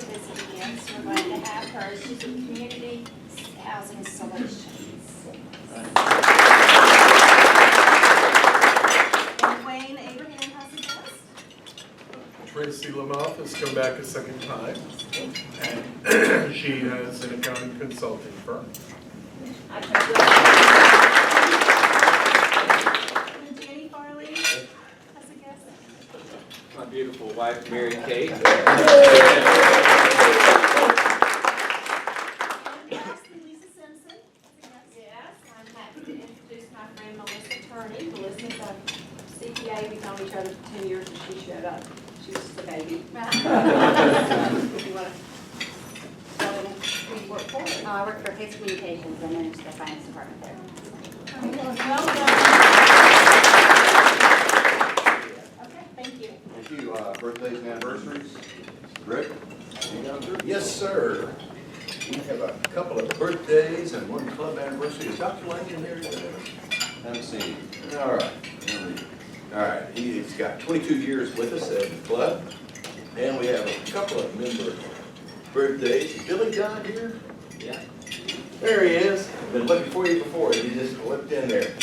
to visit again, so we're glad to have her. She's with Community Housing Solutions. And Wayne Abraham has a guest. Tracy Lamoff has come back a second time, and she has an accounting consulting firm. Jenny Farley has a guest. My beautiful wife, Mary Kate. And lastly, Lisa Simpson has a guest. Yes, I'm happy to introduce my friend Melissa Turney. Melissa's a CPA. We've known each other for 10 years and she showed up. She was just a baby. If you want to tell them who you work for. I work for Pace Communications. I manage the finance department there. Well done. Okay, thank you. Thank you. Birthdays and anniversaries. Rick? Yes, sir. We have a couple of birthdays and one club anniversary. Is Dr. Lang in here today? Haven't seen you. All right. All right. He's got 22 years with us at the club. And we have a couple of member birthdays. Is Billy John here? Yeah. There he is. Been looking for you before. He just slipped in there.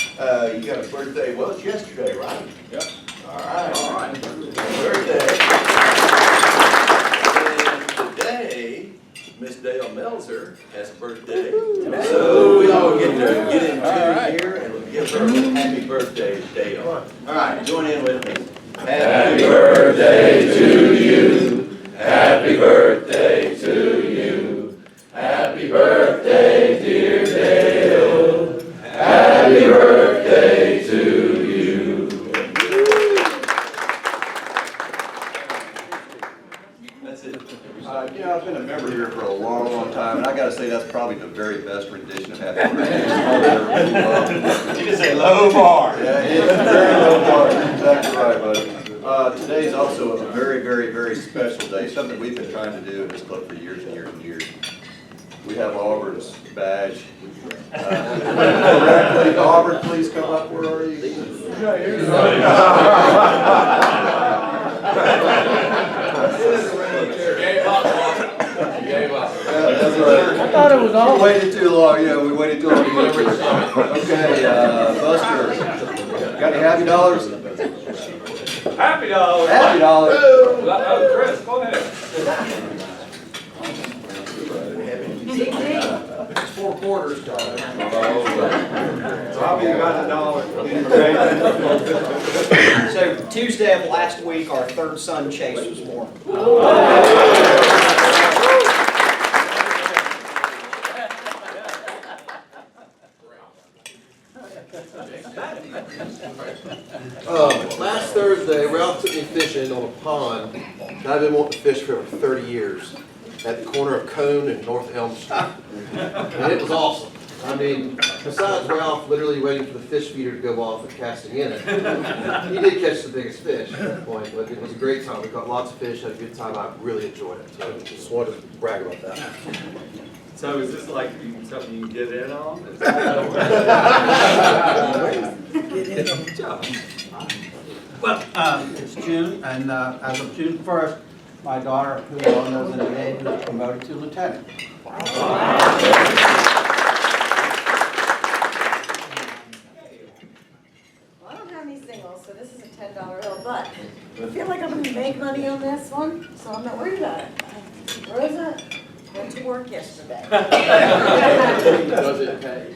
You got a birthday. Well, it's yesterday, right? Yep. All right. All right. Birthday. And today, Miss Dale Melzer has a birthday. So we all get to get in tune here and we'll give her a happy birthday, Dale. All right, join in with me. Happy birthday to you. Happy birthday to you. Happy birthday, dear Dale. Happy birthday to you. That's it. I've been a member here for a long, long time, and I gotta say that's probably the very best rendition of Happy Birthday. You just say low bar. Yeah, it is very low bar. Exactly right, buddy. Today is also a very, very, very special day, something we've been trying to do in this club for years and years and years. We have Auburn's badge. Congratulations, Auburn, please come up. Where are you? Gave up. Yeah, that's right. I thought it was all. We waited too long, we waited too long. Okay, Buster, got any happy dollars? Happy dollars. Happy dollars. Chris, go ahead. It's 4 quarters, John. Robbie, you got the dollar. So Tuesday of last week, our third son Chase was born. Last Thursday, Ralph took me fishing on a pond that I've been wanting to fish for over 30 years at the corner of Cone and North Elm Street. And it was awesome. I mean, besides Ralph literally waiting for the fish feeder to go off and casting in it, he did catch the biggest fish at that point, but it was a great time. We caught lots of fish, had a good time. I really enjoyed it. So I just wanted to brag about that. So is this like something you can get in on? Well, it's June, and as of June 1st, my daughter, who you all know is in the Navy, was promoted to lieutenant. Well, I don't have any singles, so this is a $10 bill, but I feel like I'm going to make money on this one, so I'm not worried about it. Rosa went to work yesterday. Does it pay?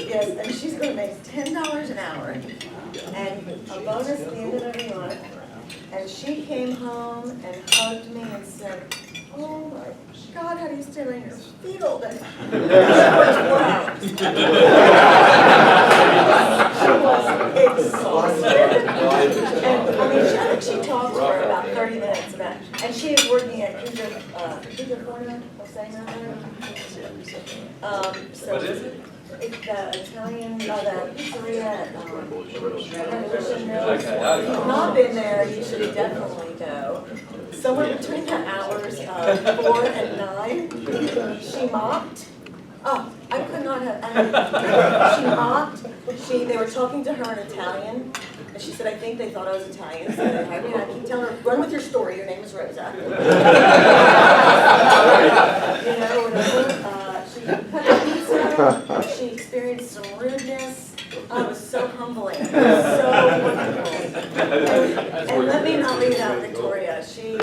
Yes, and she's going to make $10 an hour and a bonus at the end of every month. And she came home and hugged me and said, "Oh my God, how do you stay on your feet all day?" She was exhausted. And I mean, she talked for about 30 minutes about, and she is working at Cougar Corner of Sanger. What is it? It's the Italian, the pizzeria at Revolution Mills. Okay. If you've not been there, you should definitely go. Somewhere between the hours of 4 and 9, she mopped. Oh, I could not have, she mocked, they were talking to her in Italian, and she said, I think they thought I was Italian, so they hired me, and I keep telling her, run with your story, your name is Rosa. You know, whatever, she cut the pizza, she experienced some rudeness, it was so humbling, it was so wonderful. And let me not leave out Victoria, she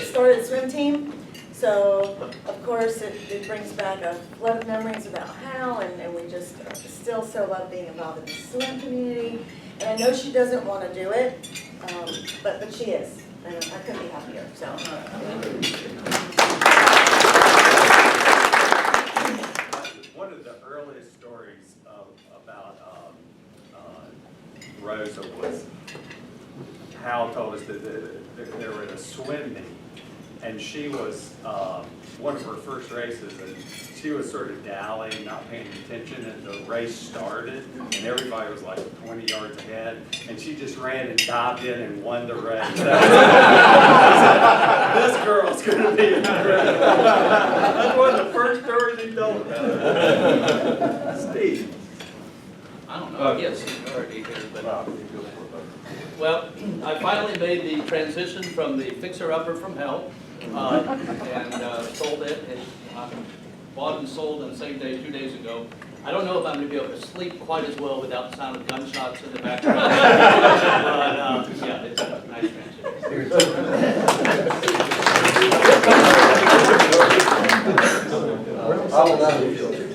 started a swim team. So, of course, it brings back a lot of memories about Hal, and we just still so love being involved in the swim community. And I know she doesn't want to do it, but she is, and I couldn't be happier, so. One of the earliest stories about Rosa was Hal told us that they were at a swim meet. And she was one of her first races, and she was sort of dallying, not paying attention, and the race started, and everybody was like 20 yards ahead, and she just ran and dived in and won the race. This girl's going to be incredible. That's one of the first stories he told about. Steve. I don't know, yes, already here, but, well, I finally made the transition from the fixer-upper from hell, and sold it, and bought and sold on the same day 2 days ago. I don't know if I'm going to be able to sleep quite as well without the sound of gunshots in the background, but yeah, it's a nice transition.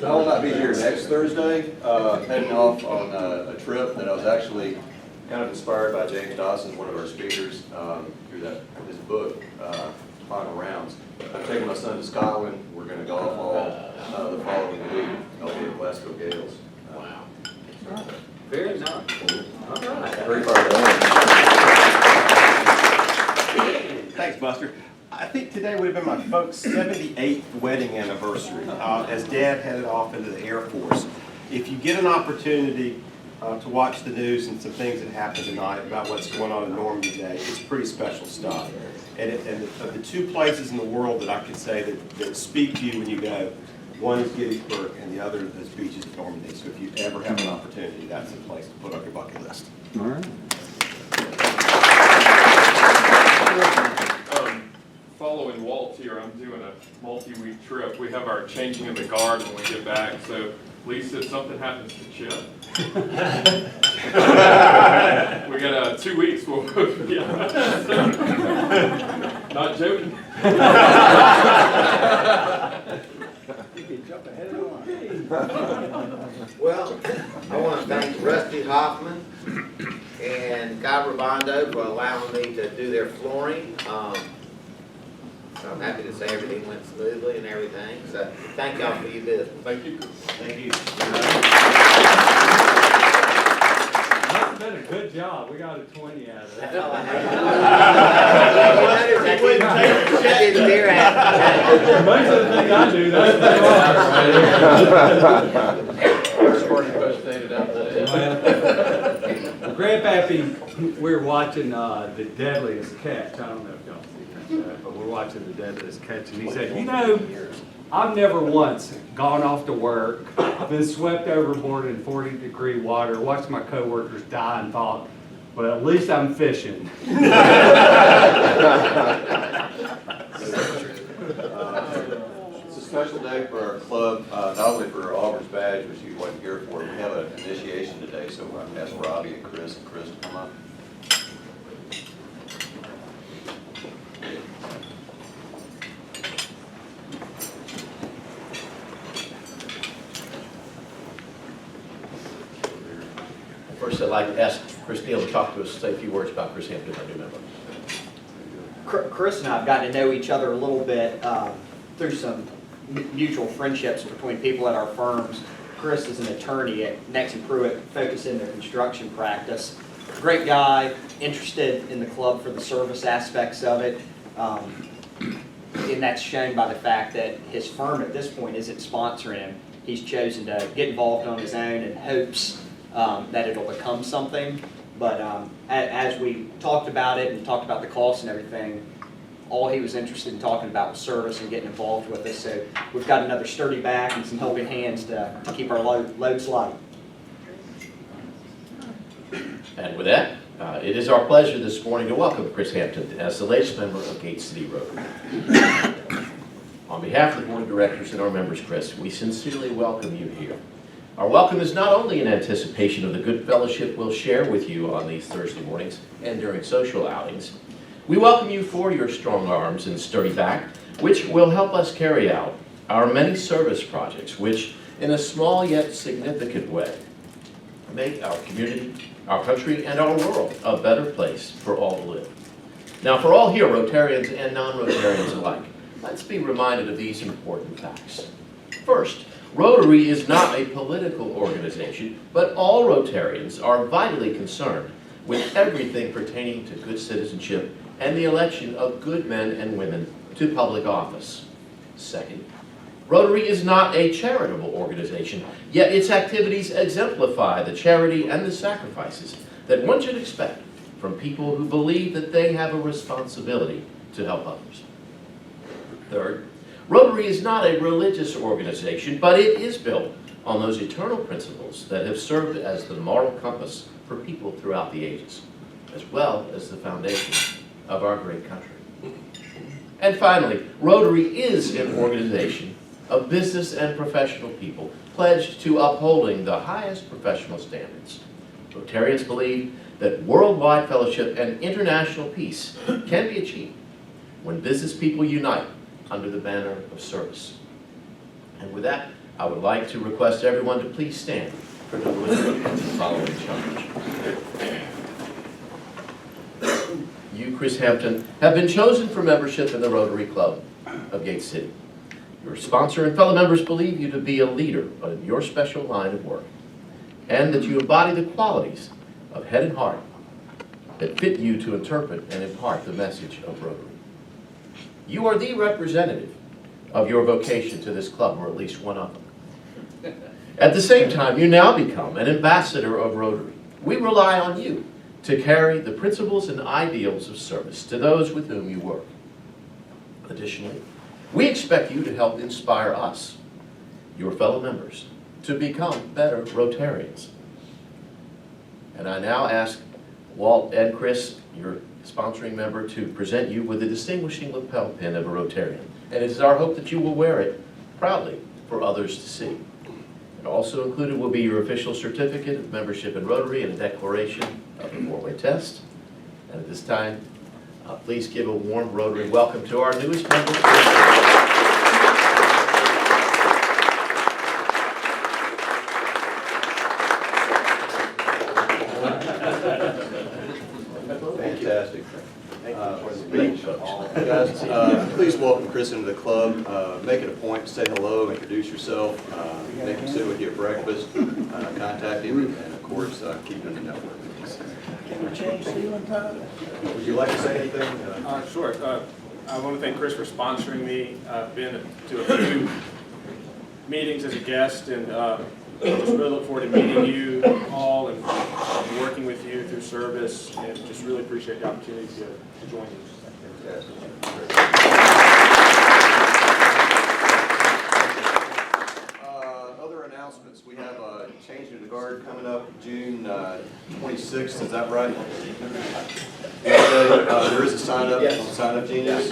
I will not be here next Thursday, heading off on a trip that I was actually kind of inspired by James Dawson, one of our speakers, through his book, Final Rounds. I'm taking my son to Scotland. We're going to golf all the following week. I'll be at Glasgow Gales. Wow. Very nice. All right. Very far Thanks, Buster. I think today would have been my folks' 78th wedding anniversary, as Dad headed off into the Air Force. If you get an opportunity to watch the news and some things that happened tonight about what's going on in Normandy today, it's pretty special stuff. And of the two places in the world that I could say that speak to you when you go, one is Gettysburg and the other is beaches of Normandy. So if you ever have an opportunity, that's the place to put on your bucket list. All right. Following Walt here, I'm doing a multi-week trip. We have our changing of the guard when we get back. So Lisa, if something happens to Chip, we got 2 weeks. Yeah. Not joking. Well, I want to thank Rusty Hoffman and Guy Rabando for allowing me to do their flooring. So I'm happy to say everything went smoothly and everything. So thank y'all for your business. Thank you. Thank you. That's been a good job. We got a 20 out of that. That's all I did the beer hat. Most of the things I do, that's Grandpappy, we're watching The Deadliest Catch. I don't know if y'all see that, but we're watching The Deadliest Catch, and he said, you know, I've never once gone off to work, been swept overboard in 40-degree water, watched my coworkers die and thought, well, at least I'm fishing. It's a special day for our club, not only for Auburn's badge, which you wasn't here for. We have an initiation today, so I'm going to ask Robbie and Chris to come up. First, I'd like to ask Chris Neal to talk to us, say a few words about Chris Hampton, our new member. Chris and I have gotten to know each other a little bit through some mutual friendships between people at our firms. Chris is an attorney at Nex and Pruitt, focused in their construction practice. Great guy, interested in the club for the service aspects of it. And that's shown by the fact that his firm at this point isn't sponsoring him. He's chosen to get involved on his own in hopes that it'll become something. But as we talked about it and talked about the costs and everything, all he was interested in talking about was service and getting involved with us. So we've got another sturdy back and some helping hands to keep our loads light. And with that, it is our pleasure this morning to welcome Chris Hampton as the latest member of Gate City Rotary. On behalf of the Board of Directors and our members, Chris, we sincerely welcome you here. Our welcome is not only in anticipation of the good fellowship we'll share with you on these Thursday mornings and during social outings. We welcome you for your strong arms and sturdy back, which will help us carry out our many service projects, which, in a small yet significant way, make our community, our country, and our world a better place for all to live. Now, for all here, Rotarians and non-Rotarians alike, let's be reminded of these important facts. First, Rotary is not a political organization, but all Rotarians are vitally concerned with everything pertaining to good citizenship and the election of good men and women to public office. Second, Rotary is not a charitable organization, yet its activities exemplify the charity and the sacrifices that one should expect from people who believe that they have a responsibility to help others. Third, Rotary is not a religious organization, but it is built on those eternal principles that have served as the moral compass for people throughout the ages, as well as the foundation of our great country. And finally, Rotary is an organization of business and professional people pledged to upholding the highest professional standards. Rotarians believe that worldwide fellowship and international peace can be achieved when business people unite under the banner of service. And with that, I would like to request everyone to please stand for the delivery of the following charge. You, Chris Hampton, have been chosen for membership in the Rotary Club of Gate City. Your sponsor and fellow members believe you to be a leader in your special line of work, and that you embody the qualities of head and heart that fit you to interpret and impart the message of Rotary. You are the representative of your vocation to this club, or at least one of them. At the same time, you now become an ambassador of Rotary. We rely on you to carry the principles and ideals of service to those with whom you work. Additionally, we expect you to help inspire us, your fellow members, to become better Rotarians. And I now ask Walt and Chris, your sponsoring member, to present you with the distinguishing lapel pin of a Rotarian. And it is our hope that you will wear it proudly for others to see. And also included will be your official certificate of membership in Rotary and a declaration of the four-way test. And at this time, please give a warm Rotary welcome to our newest member. Fantastic. Guys, please welcome Chris into the club. Make it a point to say hello, introduce yourself, make him sit with you at breakfast, contact him, and of course, keep him in the network. Can we change ceiling time? Would you like to say anything? Sure. I want to thank Chris for sponsoring me. I've been to a few meetings as a guest, and just really look forward to meeting you all and working with you through service, and just really appreciate the opportunity to join you. Other announcements, we have a change of the guard coming up June 26th, is that right? There is a sign up, Yes. sign up genius.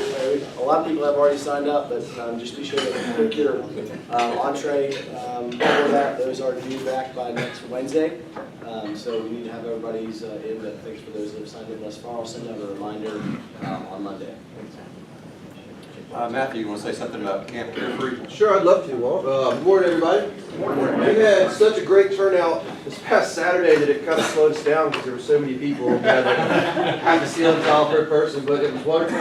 A lot of people have already signed up, but just be sure to click your entree for that. Those are due back by next Wednesday. So we need to have everybody's in, but thanks for those that have signed up thus far. I'll send out a reminder on Monday. Matthew, you want to say something about Camp Carefree? Sure, I'd love to, Walt. Good morning, everybody. We had such a great turnout this past Saturday that it kind of slowed us down because there were so many people. We had like half a ceiling tile per person, but it was wonderful.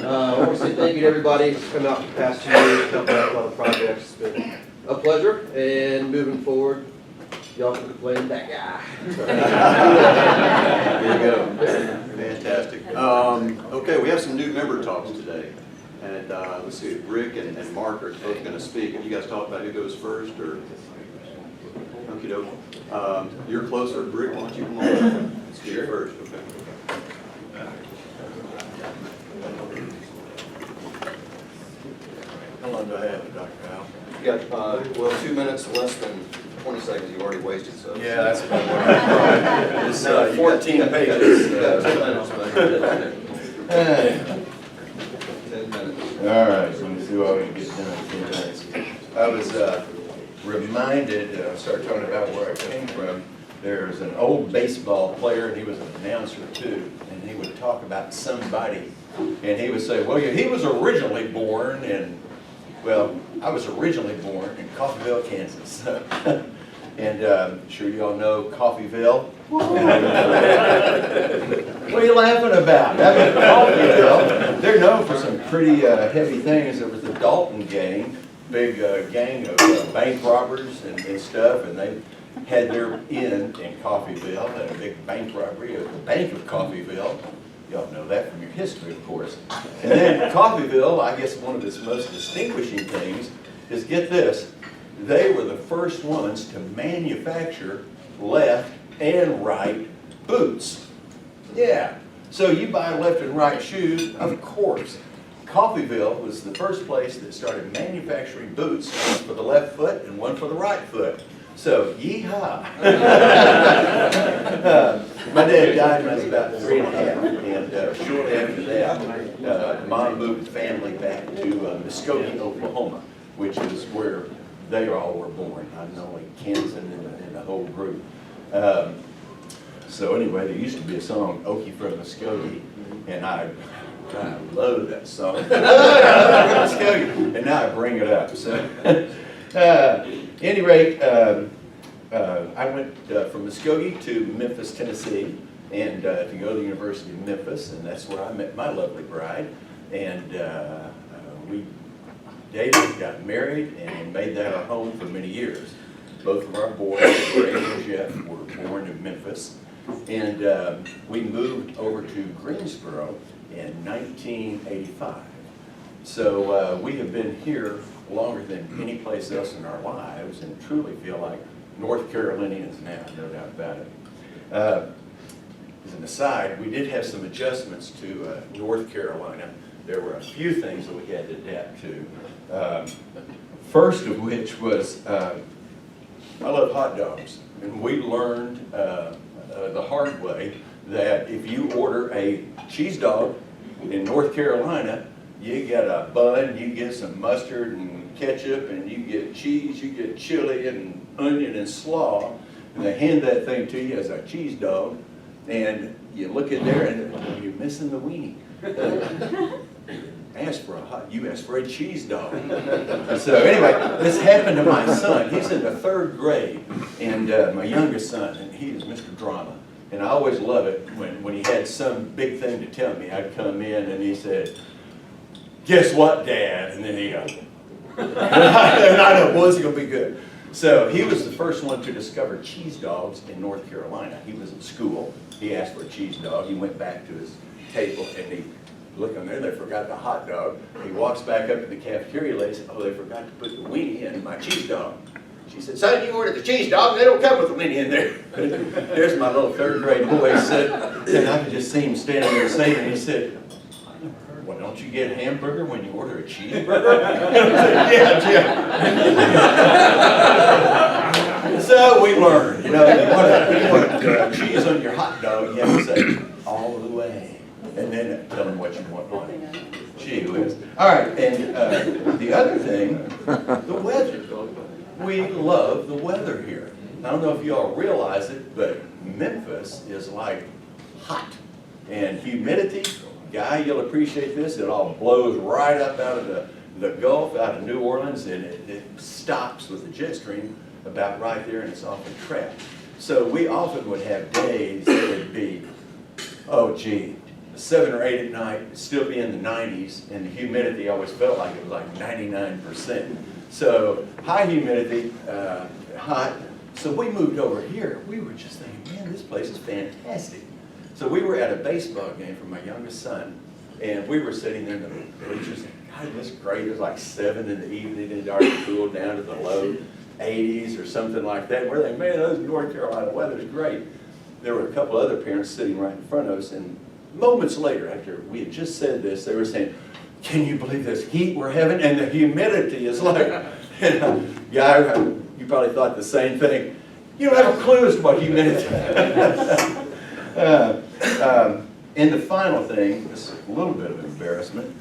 I want to say thank you to everybody who's come out for the past 2 years, helped out with a lot of projects. It's been a pleasure, and moving forward, y'all can complain that guy. There you go. Fantastic. Okay, we have some new member talks today. And let's see, Rick and Mark are both going to speak. Have you guys talked about who goes first, or? Okie doke. You're closer. Rick, why don't you come on? Speak first, okay. time do I have, Dr. Al? You got, well, 2 minutes, less than 20 seconds you've already wasted, so. Yeah, that's about what I thought. It's 14 pages. You got 10 minutes, man. 10 minutes. All right, so let me see what we can get done in 10 minutes. I was reminded, started talking about where I came from. There's an old baseball player, and he was an announcer too, and he would talk about somebody, and he would say, well, he was originally born in, well, I was originally born in Coffeyville, Kansas. And sure you all know Coffeyville. What are you laughing about? I mean, Coffeyville, they're known for some pretty heavy things. There was the Dalton gang, big gang of bank robbers and stuff, and they had their inn in Coffeyville, had a big bank robbery of the Bank of Coffeyville. Y'all know that from your history, of course. And then Coffeyville, I guess one of its most distinguishing things is, get this, they were the first ones to manufacture left and right boots. Yeah, so you buy left and right shoes, of course. Coffeyville was the first place that started manufacturing boots, one for the left foot and one for the right foot. So, yeehaw. My dad died when I was about 3 and a half, and shortly after that, Mom moved the family back to Muskogee, Oklahoma, which is where they all were born. I'm only Kenson and the whole group. So anyway, there used to be a song, Okie from Muskogee, and I love that song. And now I bring it up. So, any rate, I went from Muskogee to Memphis, Tennessee, and to go to the University of Memphis, and that's where I met my lovely bride. And we dated, got married, and made that our home for many years. Both of our boys, Ray and Jeff, were born in Memphis. And we moved over to Greensboro in 1985. So we have been here longer than any place else in our lives, and truly feel like North Carolinians now, no doubt about it. As an aside, we did have some adjustments to North Carolina. There were a few things that we had to adapt to. First of which was, I love hot dogs, and we learned the hard way that if you order a cheese dog in North Carolina, you get a bun, you get some mustard and ketchup, and you get cheese, you get chili and onion and slaw, and they hand that thing to you as a cheese dog, and you look in there and you're missing the weenie. You asked for a cheese dog. So anyway, this happened to my son. He's in the 3rd grade, and my youngest son, and he is Mr. Drama. And I always love it when he had some big thing to tell me. I'd come in and he said, "Guess what, Dad?" And then he'd go, and I know, boy, this is going to be good. So he was the first one to discover cheese dogs in North Carolina. He was at school. He asked for a cheese dog. He went back to his table and he looked on there. They forgot the hot dog. He walks back up to the cafeteria lady and said, "Oh, they forgot to put the weenie in my cheese dog." She said, "Son, you ordered the cheese dog. They don't come with the weenie in there." There's my little 3rd grade boy sitting, and I could just see him standing there saying, and he said, "Well, don't you get a hamburger when you order a cheeseburger?" "Yeah, Jim." So we learned, you know, you want cheese on your hot dog, you have to say, "All the way," and then tell them what you want on it. Gee whiz. All right, and the other thing, the weather. We love the weather here. I don't know if you all realize it, but Memphis is like hot. And humidity, Guy, you'll appreciate this, it all blows right up out of the Gulf, out of New Orleans, and it stops with the jet stream about right there, and it's often trapped. So we often would have days that would be, oh gee, 7 or 8 at night, still be in the 90s, and the humidity always felt like it was like 99%. So high humidity, hot. So we moved over here. We were just thinking, man, this place is fantastic. So we were at a baseball game for my youngest son, and we were sitting there in the bleachers and, God, this is great. It was like 7 in the evening, and it already cooled down to the low 80s or something like that. We're like, man, this North Carolina weather's great. There were a couple other parents sitting right in front of us, and moments later, after we had just said this, they were saying, can you believe this heat we're having? And the humidity is like, yeah, you probably thought the same thing. You don't have a clue as to what humidity. And the final thing, this is a little bit of embarrassment.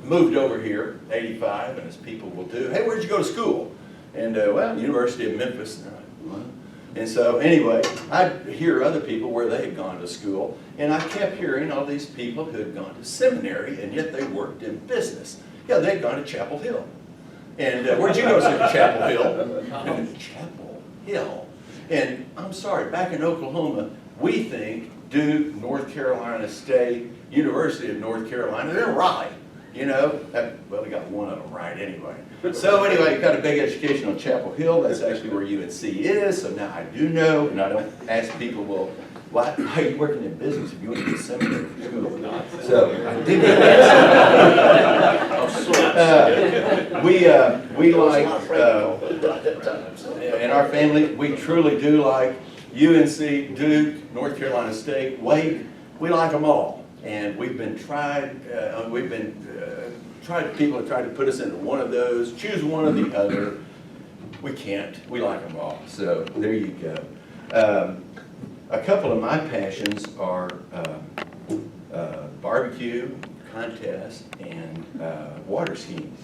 Moved over here, 85, and as people will do, hey, where'd you go to school? And well, University of Memphis. And they're like, what? And so anyway, I'd hear other people where they had gone to school, and I kept hearing all these people who had gone to seminary, and yet they worked in business. Yeah, they'd gone to Chapel Hill. And where'd you go to Chapel Hill? Chapel Hill. And I'm sorry, back in Oklahoma, we think Duke, North Carolina State, University of North Carolina, they're Raleigh. You know, well, we got one of them right anyway. So anyway, got a big education on Chapel Hill. That's actually where UNC is. So now I do know, and I don't ask people, well, why are you working in business if you went to seminary for school? So I did we like, in our family, we truly do like UNC, Duke, North Carolina State, Wake. We like them all. And we've been people have tried to put us into one of those, choose one or the other. We can't, we like them all, so there you go. A couple of my passions are barbecue, contest, and water skiing.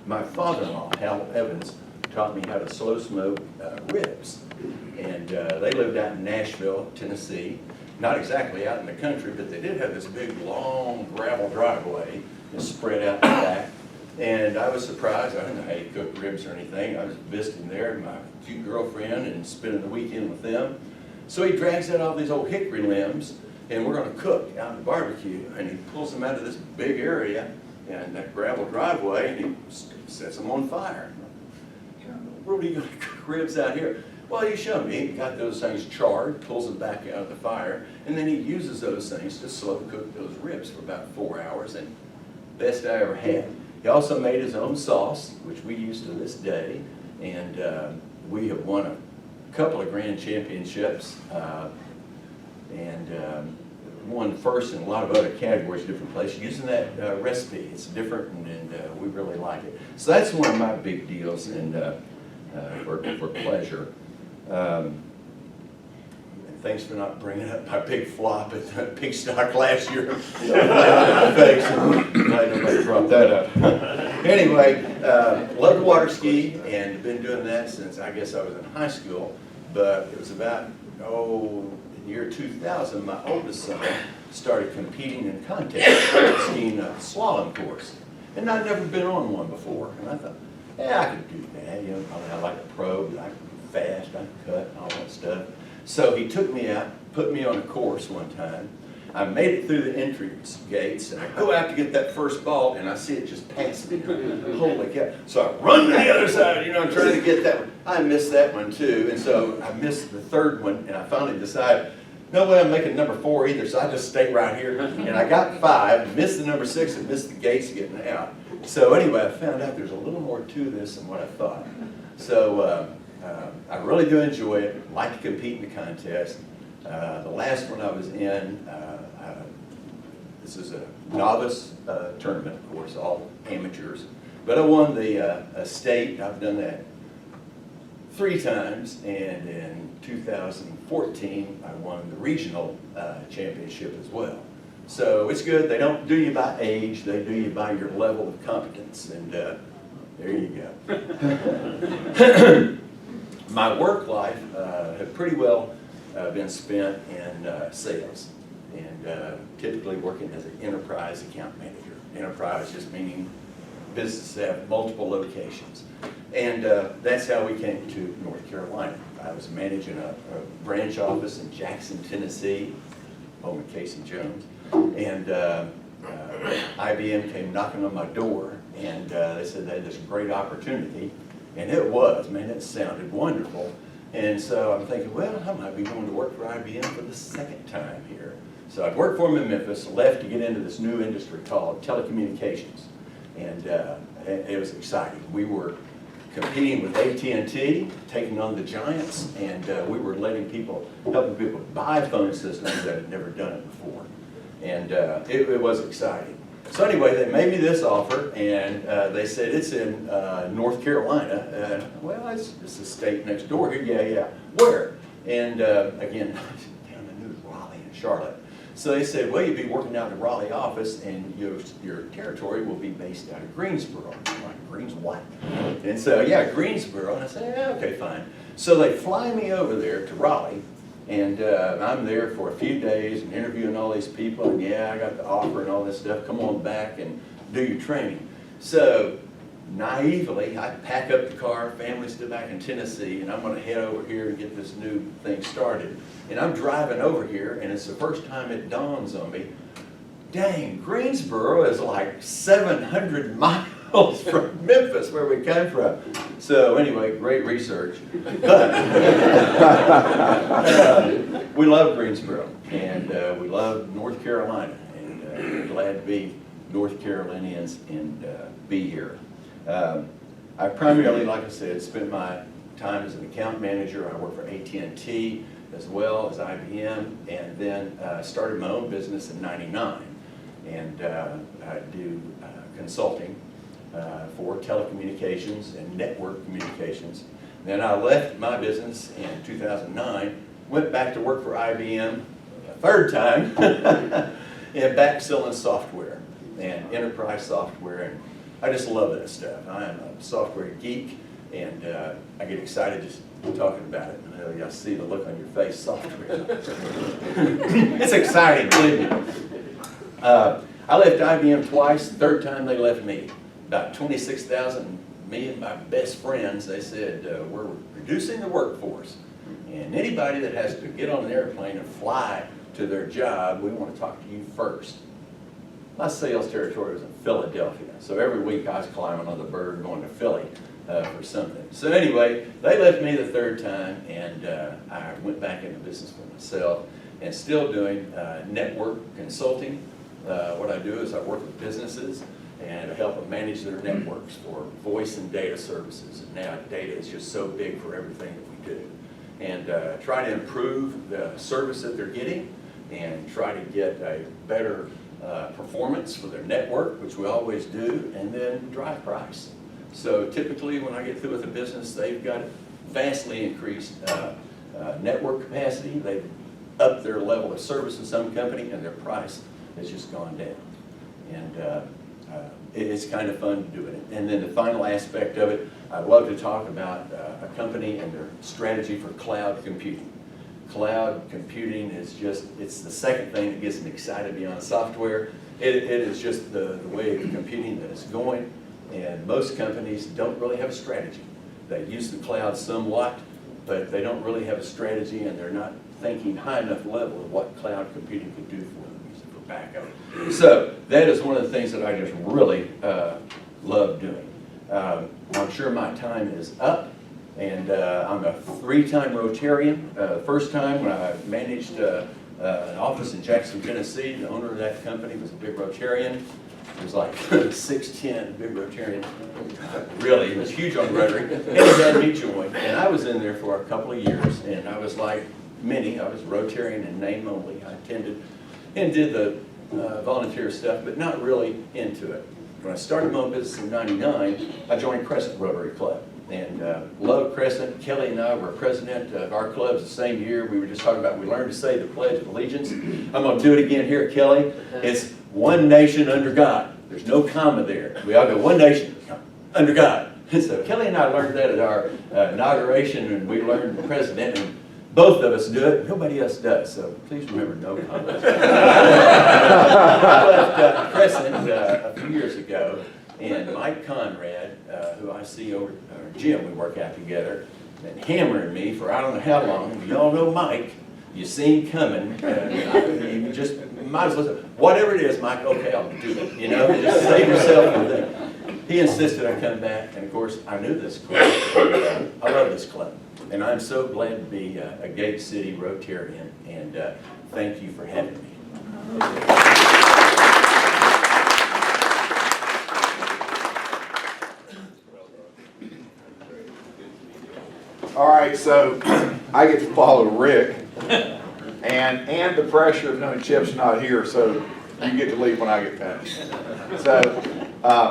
My father-in-law, Hal Evans, taught me how to slow smoke ribs. And they lived out in Nashville, Tennessee. Not exactly out in the country, but they did have this big, long gravel driveway just spread out in the back. And I was surprised. I didn't know how you cook ribs or anything. I was visiting there with my cute girlfriend and spending the weekend with them. So he drags out all these old hickory limbs, and we're going to cook out in the barbecue. And he pulls them out of this big area and that gravel driveway, and he sets them on fire. Where are you going to cook ribs out here? Well, you show me. He got those things charred, pulls them back out of the fire, and then he uses those things to slow cook those ribs for about 4 hours, and best I ever had. He also made his own sauce, which we use to this day, and we have won a couple of grand championships, and won first in a lot of other categories, different places, using that recipe. It's different, and we really like it. So that's one of my big deals, and for pleasure. And thanks for not bringing up my big flop at the pig stock last year. Glad nobody brought that up. Anyway, love to water ski, and been doing that since I guess I was in high school. But it was about, in the year 2000, my oldest son started competing in contests, skiing a slalom course. And I'd never been on one before. And I thought, yeah, I could do that. You know, I like a pro, but I could be fast, I could cut, and all that stuff. So he took me out, put me on a course one time. I made it through the entrance gates, and I go out to get that first ball, and I see it just pass me. Holy cow. So I run to the other side, you know, trying to get that one. I missed that one too, and so I missed the third one, and I finally decided, no way I'm making number 4 either, so I just stay right here. And I got 5, missed the number 6, and missed the gates getting out. So anyway, I found out there's a little more to this than what I thought. So I really do enjoy it, like to compete in the contest. The last one I was in, this is a novice tournament, of course, all amateurs. But I won the state. I've done that 3 times, and in 2014, I won the regional championship as well. So it's good. They don't do you by age, they do you by your level of competence, and there you go. My work life had pretty well been spent in sales, and typically working as an enterprise account manager. Enterprise just meaning businesses have multiple locations. And that's how we came to North Carolina. I was managing a branch office in Jackson, Tennessee, home of Casey Jones. And IBM came knocking on my door, and they said they had this great opportunity. And it was, man, it sounded wonderful. And so I'm thinking, well, I might be going to work for IBM for the 2nd time here. So I'd worked for them in Memphis, left to get into this new industry called telecommunications. And it was exciting. We were competing with AT&T, taking on the giants, and we were helping people buy phone systems that had never done it before. And it was exciting. So anyway, they made me this offer, and they said, it's in North Carolina. And, well, it's a state next door here. Yeah. Where? And again, down in New Raleigh and Charlotte. So they said, well, you'll be working out in the Raleigh office, and your territory will be based out of Greensboro. I'm like, Greens what? And so, yeah, Greensboro. And I said, yeah, okay, fine. So they fly me over there to Raleigh, and I'm there for a few days and interviewing all these people, and yeah, I got the offer and all this stuff. Come on back and do your training. So naively, I pack up the car, family's still back in Tennessee, and I'm gonna head over here and get this new thing started. And I'm driving over here, and it's the first time it dawns on me, dang, Greensboro is like 700 miles from Memphis, where we came from. So anyway, great research. But we love Greensboro, and we love North Carolina, and we're glad to be North Carolinians and be here. I primarily, like I said, spent my time as an account manager. I worked for AT&T as well as IBM, and then started my own business in '99. And I do consulting for telecommunications and network communications. Then I left my business in 2009, went back to work for IBM a third time, and back selling software and enterprise software. And I just love that stuff. I am a software geek, and I get excited just talking about it. I know y'all see the look on your face, software. It's exciting, believe me. I left IBM twice. The third time they left me. About 26,000, me and my best friends, they said, we're reducing the workforce. And anybody that has to get on an airplane and fly to their job, we want to talk to you first. My sales territory was in Philadelphia, so every week I was climbing on the bird going to Philly for something. So anyway, they left me the third time, and I went back into business for myself and still doing network consulting. What I do is I work with businesses and I help them manage their networks for voice and data services. And now data is just so big for everything that we do. And try to improve the service that they're getting and try to get a better performance for their network, which we always do, and then drive price. So typically when I get through with a business, they've got vastly increased network capacity. They've upped their level of service in some company, and their price has just gone down. And it's kind of fun to do it. And then the final aspect of it, I'd love to talk about a company and their strategy for cloud computing. Cloud computing is just, it's the second thing that gets me excited beyond software. It is just the way of computing that is going, and most companies don't really have a strategy. They use the cloud somewhat, but they don't really have a strategy, and they're not thinking high enough level of what cloud computing could do for them. Backup. So that is one of the things that I just really love doing. I'm sure my time is up, and I'm a 3-time Rotarian. First time when I managed an office in Jackson, Tennessee, the owner of that company was a big Rotarian. It was like 6'10", big Rotarian. Really, it was huge on Rotary. And he had me join, and I was in there for a couple of years, and I was like many. I was Rotarian in name only. I attended and did the volunteer stuff, but not really into it. When I started my own business in '99, I joined Crescent Rotary Club, and loved Crescent. Kelly and I were president of our clubs the same year. We were just talking about, we learned to say the Pledge of Allegiance. I'm going to do it again here at Kelly. It's one nation under God. There's no comma there. We all go, one nation under God. And so Kelly and I learned that at our inauguration, and we learned the president, and both of us do it, nobody else does, so please remember no comments. I left Crescent a few years ago, and Mike Conrad, who I see over at our gym, we work out together, been hammering me for I don't know how long. You all know Mike, you see him coming, you just might as well say, whatever it is, Mike, okay, I'll do it, you know, just save yourself the thing. He insisted I come back, and of course, I knew this club, I love this club. And I'm so glad to be a Gate City Rotarian, and thank you for having me. All right, so I get to follow Rick and the pressure of knowing Chip's not here, so you get to leave when I get finished. So,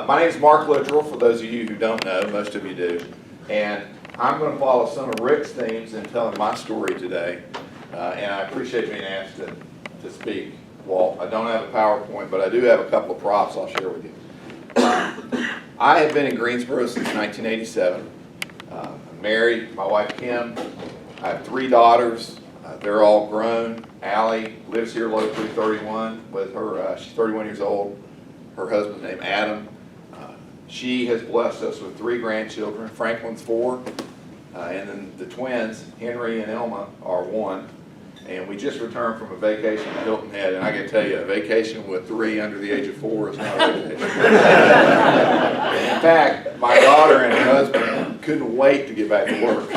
my name is Mark Littrell, for those of you who don't know, most of you do, and I'm going to follow some of Rick's themes in telling my story today, and I appreciate being asked to speak. Walt, I don't have a PowerPoint, but I do have a couple of props I'll share with you. I have been in Greensboro since 1987. I'm married, my wife Kim. I have 3 daughters. They're all grown. Allie lives here locally, 31, with her, she's 31 years old. Her husband's named Adam. She has blessed us with 3 grandchildren. Franklin's 4, and then the twins, Henry and Elma, are 1. And we just returned from a vacation to Hilton Head, and I can tell you, a vacation with 3 under the age of 4 is not a vacation. In fact, my daughter and her husband couldn't wait to get back to work.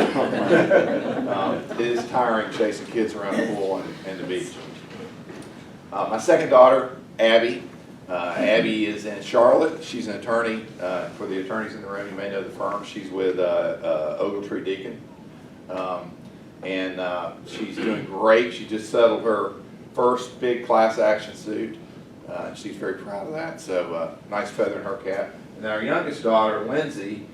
It is tiring chasing kids around the pool and the beach. My second daughter, Abby. Abby is in Charlotte. She's an attorney. For the attorneys in the room, you may know the firm. She's with Ogletree Deacon. And she's doing great. She just settled her first big class action suit. She's very proud of that, so nice feather in her cap. And our youngest daughter, Lindsay,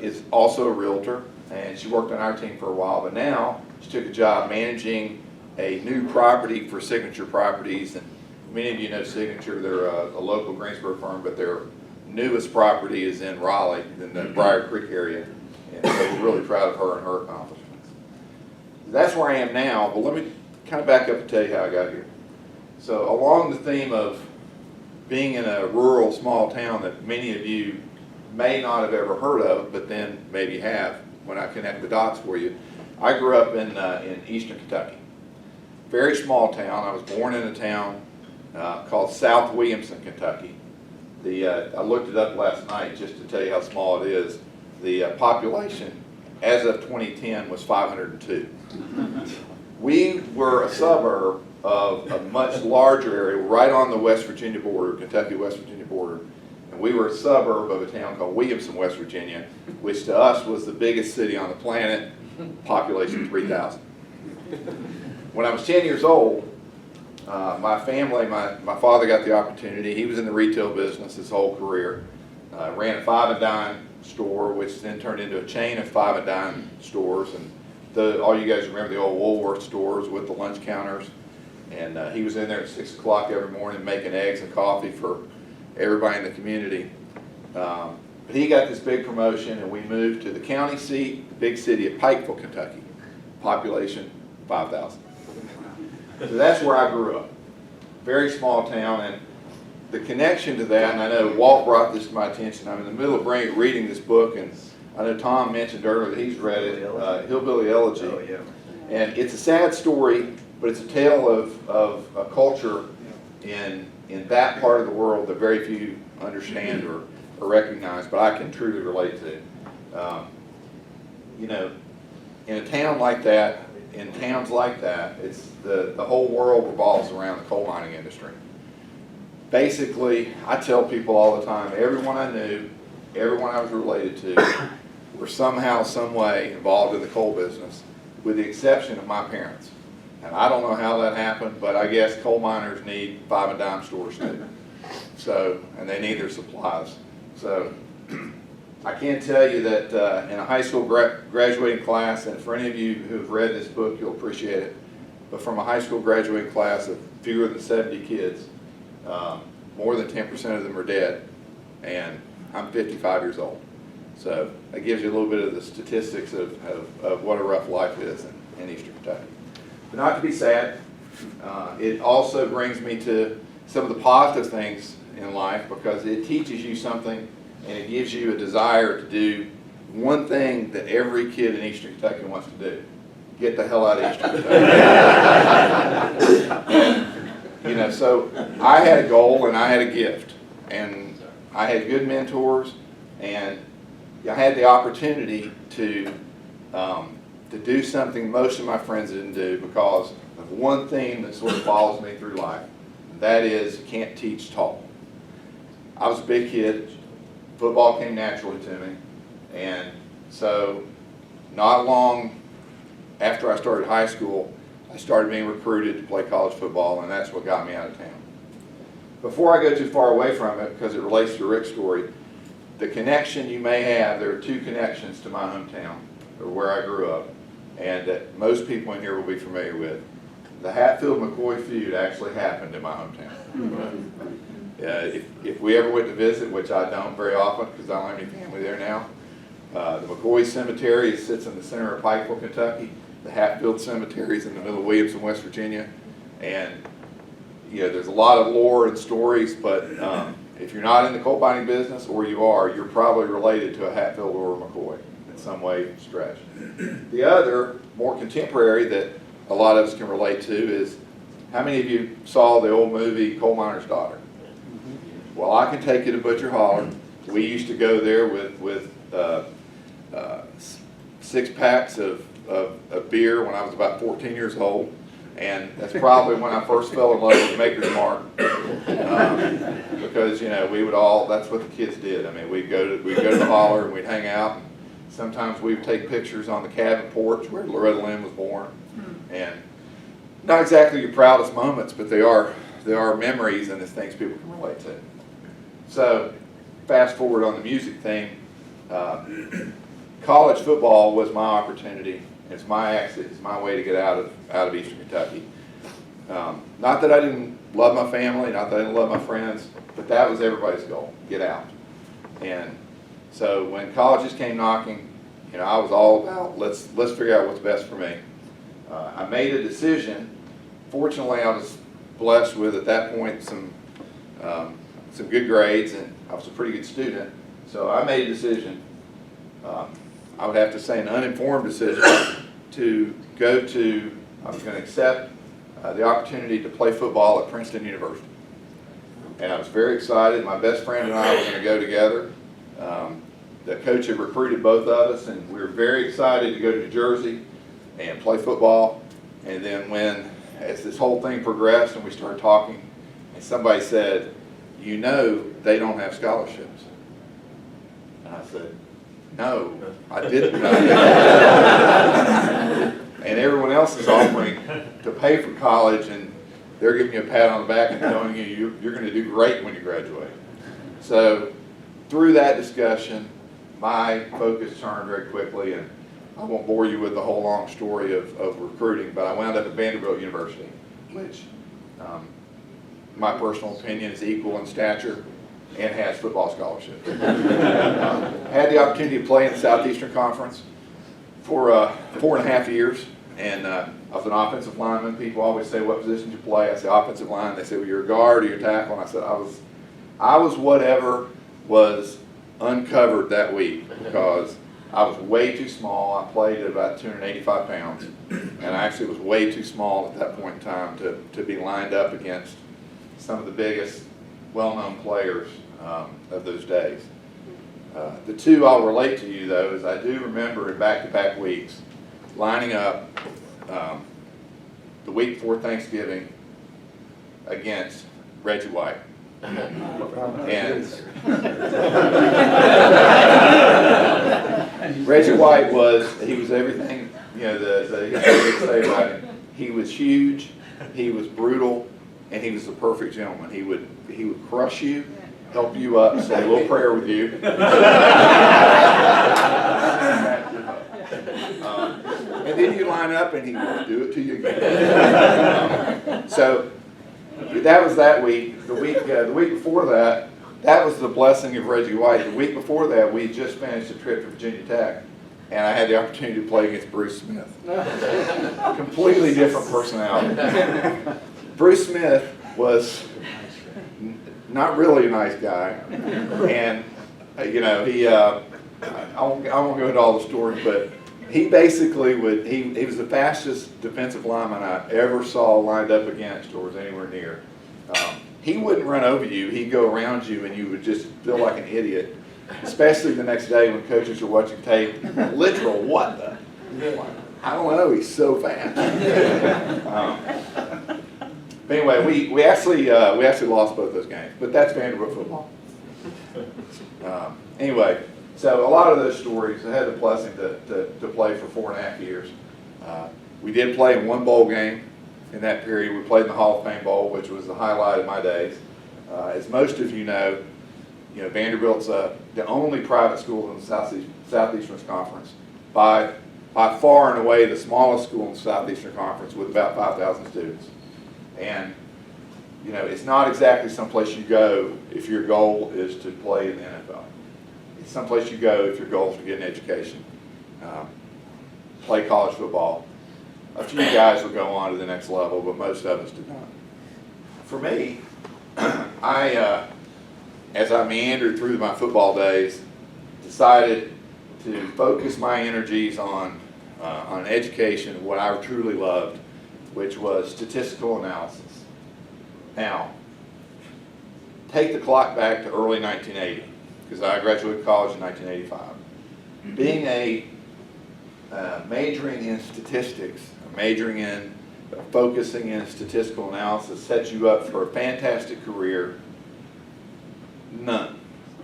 is also a realtor, and she worked on our team for a while, but now she took a job managing a new property for Signature Properties. And many of you know Signature. They're a local Greensboro firm, but their newest property is in Raleigh, in the Briar Creek area. And so we're really proud of her and her accomplishments. That's where I am now, but let me kind of back up and tell you how I got here. So along the theme of being in a rural small town that many of you may not have ever heard of, but then maybe have when I connect the dots for you, I grew up in eastern Kentucky. Very small town. I was born in a town called South Williamson, Kentucky. I looked it up last night just to tell you how small it is. The population as of 2010 was 502. We were a suburb of a much larger area, right on the West Virginia border, Kentucky-West Virginia border. And we were a suburb of a town called Williamson, West Virginia, which to us was the biggest city on the planet, population 3,000. When I was 10 years old, my family, my father got the opportunity. He was in the retail business his whole career. Ran a 5 and dime store, which then turned into a chain of 5 and dime stores. And all you guys remember the old Woolworth stores with the lunch counters. And he was in there at 6 o'clock every morning making eggs and coffee for everybody in the community. But he got this big promotion, and we moved to the county seat, the big city of Pikeville, Kentucky. Population 5,000. So that's where I grew up. Very small town, and the connection to that, and I know Walt brought this to my attention. I'm in the middle of reading this book, and I know Tom mentioned earlier that he's read it, Hillbilly Elegy. Oh, yeah. And it's a sad story, but it's a tale of a culture in that part of the world that very few understand or recognize, but I can truly relate to. You know, in a town like that, in towns like that, it's the whole world revolves around the coal mining industry. Basically, I tell people all the time, everyone I knew, everyone I was related to, were somehow, some way involved in the coal business, with the exception of my parents. And I don't know how that happened, but I guess coal miners need 5 and dime stores too. So, and they need their supplies. So, I can tell you that in a high school graduating class, and for any of you who've read this book, you'll appreciate it, but from a high school graduating class of fewer than 70 kids, more than 10% of them are dead, and I'm 55 years old. So that gives you a little bit of the statistics of what a rough life is in eastern Kentucky. But not to be sad, it also brings me to some of the positive things in life, because it teaches you something and it gives you a desire to do one thing that every kid in eastern Kentucky wants to do: get the hell out of eastern Kentucky. You know, so I had a goal and I had a gift, and I had good mentors, and I had the opportunity to do something most of my friends didn't do, because of one theme that sort of follows me through life. That is, you can't teach tall. I was a big kid. Football came naturally to me, and so not long after I started high school, I started being recruited to play college football, and that's what got me out of town. Before I go too far away from it, because it relates to Rick's story, the connection you may have, there are two connections to my hometown, or where I grew up, and that most people in here will be familiar with. The Hatfield-McCoy feud actually happened in my hometown. If we ever went to visit, which I don't very often because I don't have any family there now, the McCoy Cemetery sits in the center of Pikeville, Kentucky. The Hatfield Cemetery is in the middle of Williamson, West Virginia. And there's a lot of lore and stories, but if you're not in the colt binding business, or you are, you're probably related to a Hatfield or a McCoy in some way, stretch. The other, more contemporary, that a lot of us can relate to is, how many of you saw the old movie Coal Miner's Daughter? Well, I can take you to Butcher Holler. We used to go there with 6 packs of beer when I was about 14 years old. And that's probably when I first fell in love with Maker's Mark. Because, we would all, that's what the kids did. I mean, we'd go to the holler and we'd hang out. And sometimes we would take pictures on the cabin porch where Loretta Lynn was born. And not exactly your proudest moments, but they are memories and it's things people can relate to. So, fast forward on the music theme, college football was my opportunity. It's my exit. It's my way to get out of Eastern Kentucky. Not that I didn't love my family, not that I didn't love my friends, but that was everybody's goal: get out. And so when colleges came knocking, I was all about let's figure out what's best for me. I made a decision. Fortunately, I was blessed with at that point some good grades, and I was a pretty good student. So I made a decision. I would have to say an uninformed decision to go to, I was going to accept the opportunity to play football at Princeton University. And I was very excited. My best friend and I were going to go together. The coach had recruited both of us, and we were very excited to go to New Jersey and play football. And then as this whole thing progressed and we started talking, and somebody said, they don't have scholarships. And I said, no, I didn't know. And everyone else is offering to pay for college, and they're giving you a pat on the back and telling you you're going to do great when you graduate. So through that discussion, my focus turned very quickly, and I won't bore you with the whole long story of recruiting, but I wound up at Vanderbilt University, which my personal opinion is equal in stature and has football scholarships. Had the opportunity to play in the Southeastern Conference for 4.5 years, and I was an offensive lineman. People always say, what position did you play? I say offensive line. They say, well, you're a guard or you're a tackle. And I said, I was whatever was uncovered that week, because I was way too small. I played at about 285 pounds, and I actually was way too small at that point in time to be lined up against some of the biggest well-known players of those days. The two I'll relate to you, though, is I do remember in back-to-back weeks lining up the week before Thanksgiving against Reggie White. And Reggie White was everything, the history would say about him. He was huge, he was brutal, and he was the perfect gentleman. He would crush you, help you up, say a little prayer with you. And then you line up and he would do it to you again. So that was that week. The week before that was the blessing of Reggie White. The week before that, we had just finished a trip to Virginia Tech, and I had the opportunity to play against Bruce Smith. Completely different personality. Bruce Smith was not really a nice guy, and he I won't go into all the stories, but he basically he was the fastest defensive lineman I ever saw lined up against or was anywhere near. He wouldn't run over you, he'd go around you and you would just feel like an idiot, especially the next day when coaches are watching tape. Littrell, what the? I don't know, he's so fast. But anyway, we actually lost both those games, but that's Vanderbilt football. Anyway, so a lot of those stories, I had the blessing to play for 4.5 years. We did play in one bowl game in that period. We played in the Hall of Fame Bowl, which was the highlight of my days. As most of you know, Vanderbilt's the only private school in the Southeastern Conference. By far and away the smallest school in the Southeastern Conference with about 5,000 students. And it's not exactly someplace you go if your goal is to play in the NFL. It's someplace you go if your goal is to get an education, play college football. A few guys will go on to the next level, but most of us do not. For me, as I meandered through my football days, decided to focus my energies on education, what I truly loved, which was statistical analysis. Now, take the clock back to early 1980, because I graduated college in 1985. Being majoring in statistics, focusing in statistical analysis sets you up for a fantastic career. None.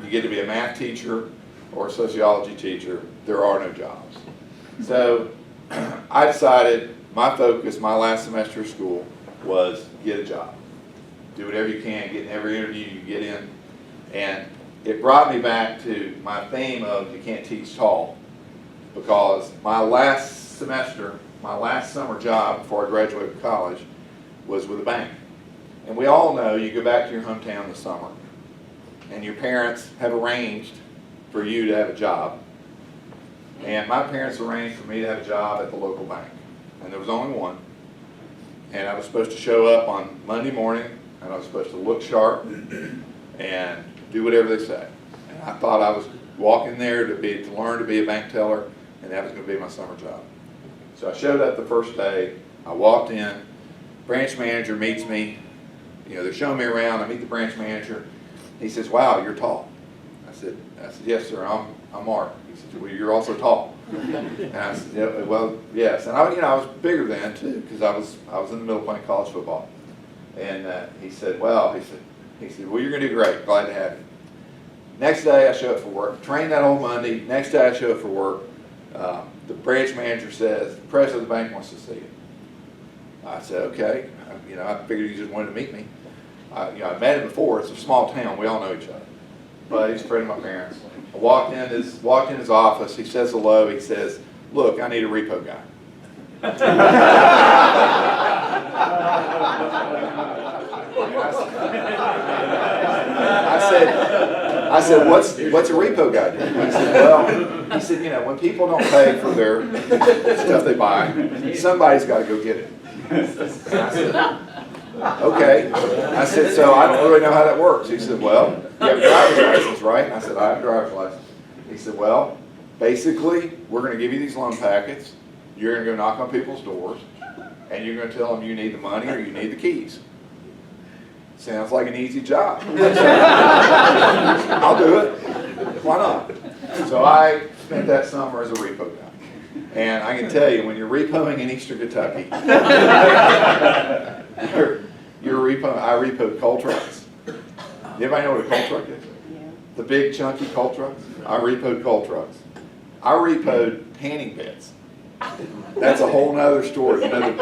You get to be a math teacher or a sociology teacher. There are no jobs. So I decided my focus, my last semester of school, was get a job. Do whatever you can, get in every interview you get in. And it brought me back to my theme of you can't teach tall, because my last semester, my last summer job before I graduated from college was with a bank. And we all know you go back to your hometown this summer and your parents have arranged for you to have a job. And my parents arranged for me to have a job at the local bank. And there was only one. And I was supposed to show up on Monday morning, and I was supposed to look sharp and do whatever they say. And I thought I was walking there to learn to be a bank teller, and that was going to be my summer job. So I showed up the first day. I walked in. Branch manager meets me. They're showing me around. I meet the branch manager. He says, "Wow, you're tall." I said, "Yes, sir. I'm Mark." He said, "Well, you're also tall." And I said, "Yeah, well, yes." And I was bigger then too, because I was in the middle playing college football. And he said, "Well," he said, "Well, you're going to do great. Glad to have you." Next day I show up for work. Trained that whole Monday. Next day I show up for work. The branch manager says, "The president of the bank wants to see you." I said, "Okay." I figured he just wanted to meet me. I met him before. It's a small town. We all know each other. But he's a friend of my parents. I walked in his office. He says hello. He says, "Look, I need a repo guy." I said, what's a repo guy do? He said, when people don't pay for their stuff they buy, somebody's got to go get it. And I said, "Okay." I said, "So I don't really know how that works." He said, "Well, you have a driver's license, right?" And I said, "I have a driver's license." He said, "Well, basically, we're going to give you these loan packets. You're going to go knock on people's doors, and you're going to tell them you need the money or you need the keys." Sounds like an easy job. I'll do it. Why not? So I spent that summer as a repo guy. And I can tell you, when you're repoing in Eastern Kentucky, I repoed coal trucks. Anybody know what a coal truck is? Yeah. The big chunky coal trucks? I repoed coal trucks. I repoed tanning beds. That's a whole nother story. And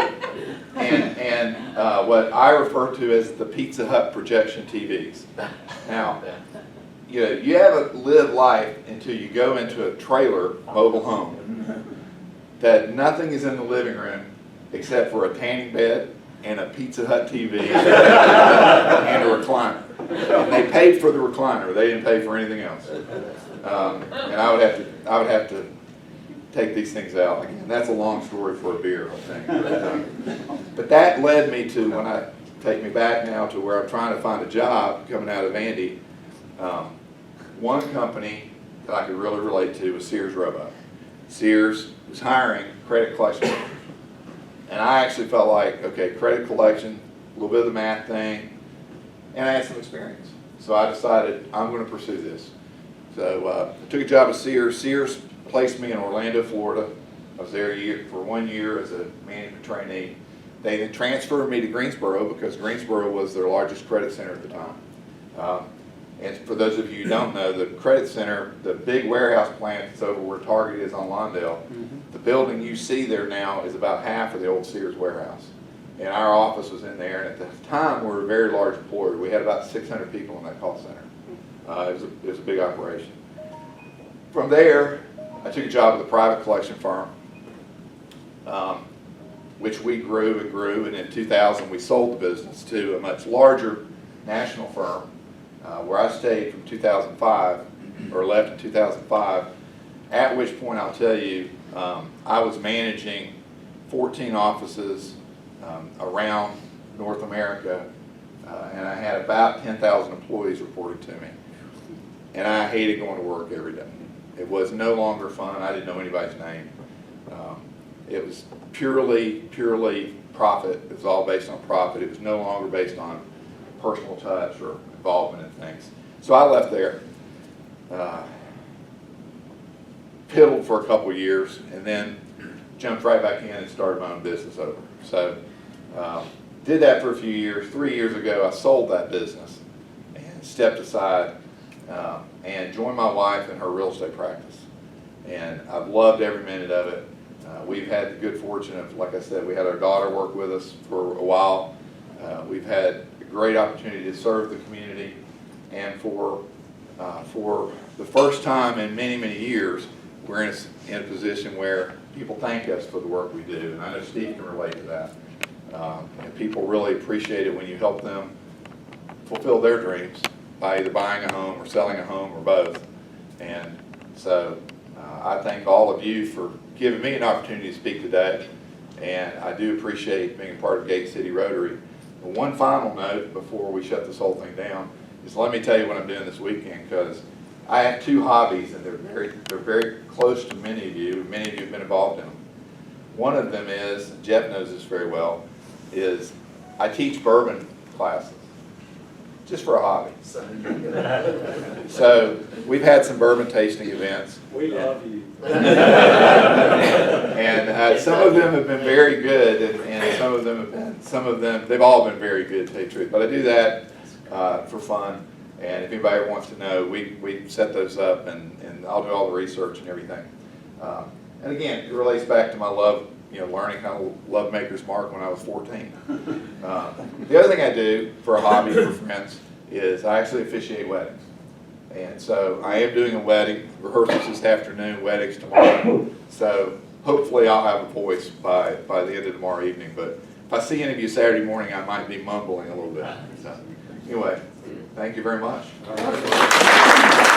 what I refer to as the Pizza Hut projection TVs. Now, you haven't lived life until you go into a trailer mobile home that nothing is in the living room except for a tanning bed and a Pizza Hut TV and a recliner. And they paid for the recliner. They didn't pay for anything else. And I would have to take these things out. Again, that's a long story for a beer, I think. But that led me to, take me back now to where I'm trying to find a job coming out of Vandy. One company that I could really relate to was Sears Roebuck. Sears was hiring credit collection workers. And I actually felt like, okay, credit collection, a little bit of the math thing, and I had some experience. So I decided I'm going to pursue this. So I took a job at Sears. Sears placed me in Orlando, Florida. I was there for 1 year as a management trainee. They then transferred me to Greensboro because Greensboro was their largest credit center at the time. And for those of you who don't know, the credit center, the big warehouse plant that's over where Target is on Lawndale, the building you see there now is about half of the old Sears warehouse. And our office was in there, and at the time, we were a very large employer. We had about 600 people in that call center. It was a big operation. From there, I took a job with a private collection firm, which we grew and grew, and in 2000, we sold the business to a much larger national firm, where I stayed from 2005, or left in 2005, at which point I'll tell you, I was managing 14 offices around North America, and I had about 10,000 employees reporting to me. And I hated going to work every day. It was no longer fun. I didn't know anybody's name. It was purely profit. It was all based on profit. It was no longer based on personal touch or involvement in things. So I left there, piddled for a couple of years, and then jumped right back in and started my own business over. So did that for a few years. 3 years ago, I sold that business and stepped aside and joined my wife in her real estate practice. And I've loved every minute of it. We've had the good fortune of, like I said, we had our daughter work with us for a while. We've had a great opportunity to serve the community, and for the first time in many years, we're in a position where people thank us for the work we do, and I know Steve can relate to that. And people really appreciate it when you help them fulfill their dreams by either buying a home or selling a home or both. And so I thank all of you for giving me an opportunity to speak today, and I do appreciate being a part of Gate City Rotary. But one final note before we shut this whole thing down is let me tell you what I'm doing this weekend, because I have two hobbies, and they're very close to many of you. Many of you have been involved in them. One of them is, and Jeff knows this very well, is I teach bourbon classes, just for a hobby. So we've had some bourbon tasting events. We love you. And some of them have been very good, and some of them, they've all been very good, to tell you the truth. But I do that for fun, and if anybody ever wants to know, we set those up, and I'll do all the research and everything. And again, it relates back to my love, learning how to love Maker's Mark when I was 14. The other thing I do for a hobby for friends is I actually officiate weddings. And so I am doing a wedding, rehearsals this afternoon, weddings tomorrow. So hopefully I'll have a voice by the end of tomorrow evening. But if I see any of you Saturday morning, I might be mumbling a little bit. So anyway, thank you very much.